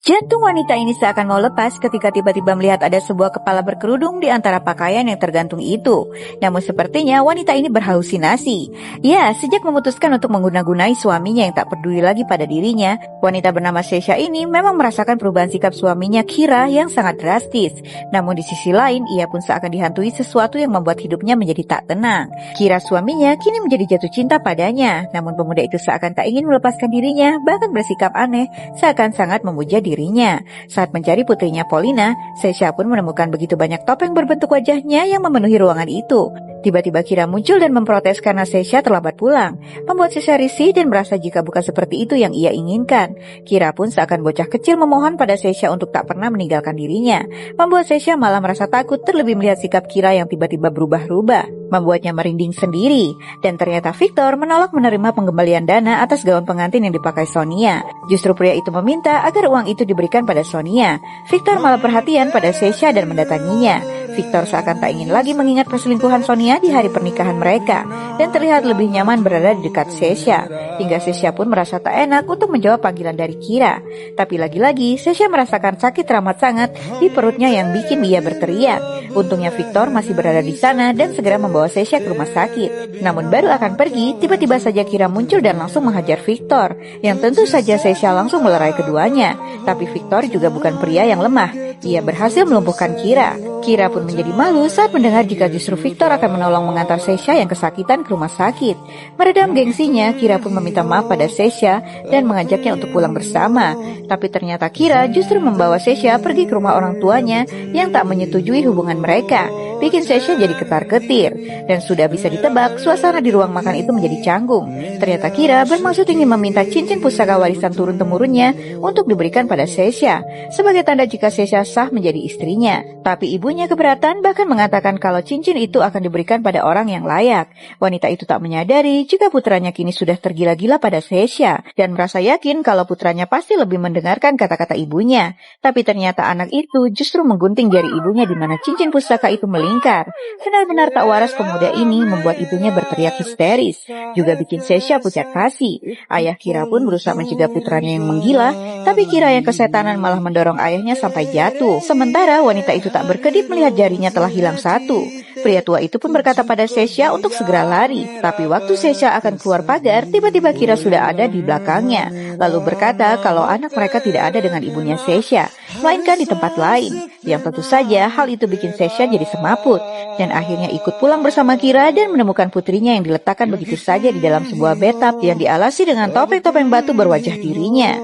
Jantung wanita ini seakan mau lepas ketika tiba-tiba melihat ada sebuah kepala berkerudung di antara pakaian yang tergantung itu. Namun sepertinya wanita ini berhalusinasi. Ya, sejak memutuskan untuk mengguna-gunai suaminya yang tak peduli lagi pada dirinya, wanita bernama Sesha ini memang merasakan perubahan sikap suaminya Kira yang sangat drastis. Namun di sisi lain, ia pun seakan dihantui sesuatu yang membuat hidupnya menjadi tak tenang. Kira suaminya kini menjadi jatuh cinta padanya, namun pemuda itu seakan tak ingin melepaskan dirinya, bahkan bersikap aneh, seakan sangat memuja dirinya. Saat mencari putrinya Polina, Sesha pun menemukan begitu banyak topeng berbentuk wajahnya yang memenuhi ruangan itu. Tiba-tiba Kira muncul dan memprotes karena Sesha terlambat pulang, membuat Sesha risih dan merasa jika bukan seperti itu yang ia inginkan. Kira pun seakan bocah kecil memohon pada Sesha untuk tak pernah meninggalkan dirinya, membuat Sesha malah merasa takut terlebih melihat sikap Kira yang tiba-tiba berubah-ubah, membuatnya merinding sendiri. Dan ternyata Victor menolak menerima pengembalian dana atas gaun pengantin yang dipakai Sonia. Justru pria itu meminta agar uang itu diberikan pada Sonia. Victor malah perhatian pada Sesha dan mendatanginya. Victor seakan tak ingin lagi mengingat perselingkuhan Sonia di hari pernikahan mereka, dan terlihat lebih nyaman berada di dekat Sesha. Hingga Sesha pun merasa tak enak untuk menjawab panggilan dari Kira. Tapi lagi-lagi Sesha merasakan sakit teramat sangat di perutnya yang bikin dia berteriak. Untungnya Victor masih berada di sana dan segera membawa Sesha ke rumah sakit. Namun baru akan pergi, tiba-tiba saja Kira muncul dan langsung menghajar Victor, yang tentu saja Sesha langsung melerai keduanya. Tapi Victor juga bukan pria yang lemah. Ia berhasil melumpuhkan Kira. Kira pun menjadi malu saat mendengar jika justru Victor akan menolong mengantar Sesha yang kesakitan ke rumah sakit. Meredam gengsinya, Kira pun meminta maaf pada Sesha dan mengajaknya untuk pulang bersama. Tapi ternyata Kira justru membawa Sesha pergi ke rumah orang tuanya yang tak menyetujui hubungan mereka, bikin Sesha jadi ketar-ketir. Dan sudah bisa ditebak, suasana di ruang makan itu menjadi canggung. Ternyata Kira bermaksud ingin meminta cincin pusaka warisan turun-temurunnya untuk diberikan pada Sesha, sebagai tanda jika Sesha sah menjadi istrinya. Tapi ibunya keberatan, bahkan mengatakan kalau cincin itu akan diberikan pada orang yang layak. Wanita itu tak menyadari jika putranya kini sudah tergila-gila pada Sesha, dan merasa yakin kalau putranya pasti lebih mendengarkan kata-kata ibunya. Tapi ternyata anak itu justru menggunting jari ibunya di mana cincin pusaka itu melingkar. Benar-benar tak waras pemuda ini, membuat ibunya berteriak histeris, juga bikin Sesha pucat pasi. Ayah Kira pun berusaha mencegah putranya yang menggila, tapi Kira yang kesetanan malah mendorong ayahnya sampai jatuh. Sementara wanita itu tak berkedip melihat jarinya telah hilang satu. Pria tua itu pun berkata pada Sesha untuk segera lari. Tapi waktu Sesha akan keluar pagar, tiba-tiba Kira sudah ada di belakangnya, lalu berkata kalau anak mereka tidak ada dengan ibunya Sesha, melainkan di tempat lain. Yang tentu saja hal itu bikin Sesha jadi semaput, dan akhirnya ikut pulang bersama Kira dan menemukan putrinya yang diletakkan begitu saja di dalam sebuah bathtub yang dialasi dengan topeng-topeng batu berwajah dirinya.